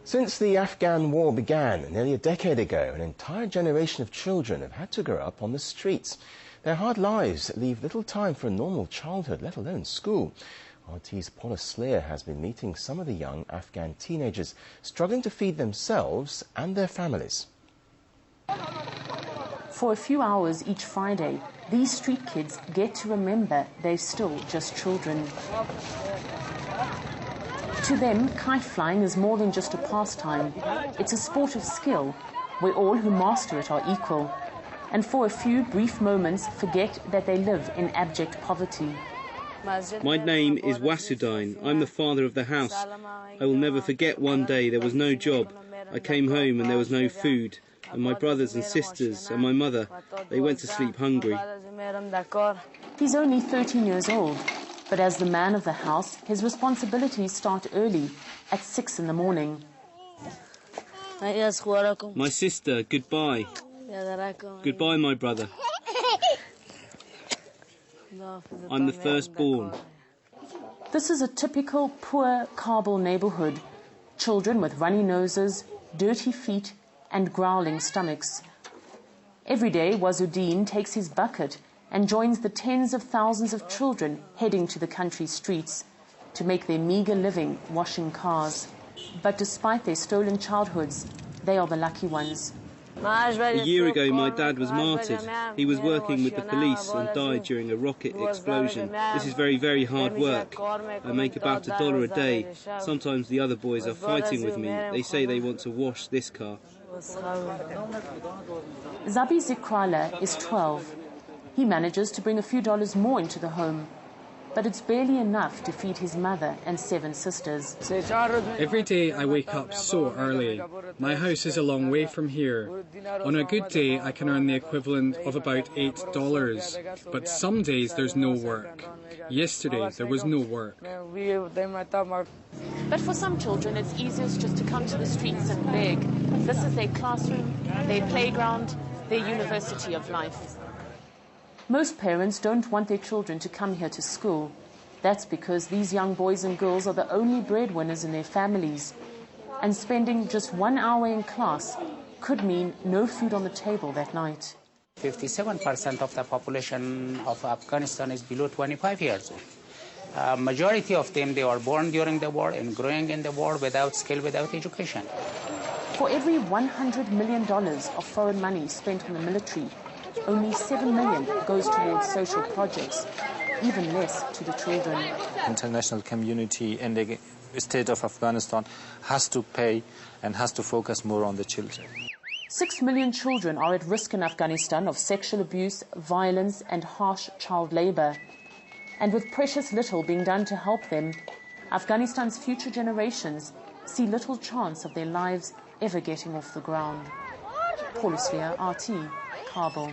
Since the Afghan War began nearly a decade ago, an entire generation of children have had to grow up on the streets. Their hard lives leave little time for a normal childhood, let alone school. RT's Paula Sleer has been meeting some of the young Afghan teenagers struggling to feed themselves and their families. For a few hours each Friday, these street kids get to remember they're still just children. To them, kite flying is more than just a pastime. It's a sport of skill, where all who master it are equal, and for a few brief moments forget that they live in abject poverty. My name is Wasudine. I'm the father of the house. I will never forget one day there was no job. I came home and there was no food. And my brothers and sisters and my mother, they went to sleep hungry. He's only 13 years old, but as the man of the house, his responsibilities start early, at 6 in the morning. My sister, goodbye. Goodbye, my brother. I'm the firstborn. This is a typical poor Kabul neighborhood. Children with runny noses, dirty feet, and growling stomachs. Every day, Wazuddin takes his bucket and joins the tens of thousands of children heading to the country's streets to make their meager living washing cars. But despite their stolen childhoods, they are the lucky ones. A year ago, my dad was martyred. He was working with the police and died during a rocket explosion. This is very, very hard work. I make about $1 a day. Sometimes the other boys are fighting with me. They say they want to wash this car. Zabi Zikrala is 12. He manages to bring a few dollars more into the home, but it's barely enough to feed his mother and 7 sisters. Every day I wake up so early. My house is a long way from here. On a good day I can earn the equivalent of about $8, but some days there's no work. Yesterday there was no work. But for some children it's easiest just to come to the streets and beg. This is their classroom, their playground, their university of life. Most parents don't want their children to come here to school. That's because these young boys and girls are the only breadwinners in their families. And spending just 1 hour in class could mean no food on the table that night. 57% of the population of Afghanistan is below 25 years old. Majority of them, they were born during the war and growing in the war without skill, without education. For every $100 million of foreign money spent on the military, only $7 million goes towards social projects, even less to the children. International community and the state of Afghanistan has to pay and has to focus more on the children. 6 million children are at risk in Afghanistan of sexual abuse, violence and harsh child labor. And with precious little being done to help them, Afghanistan's future generations see little chance of their lives ever getting off the ground. Paula Sleer, RT, Kabul.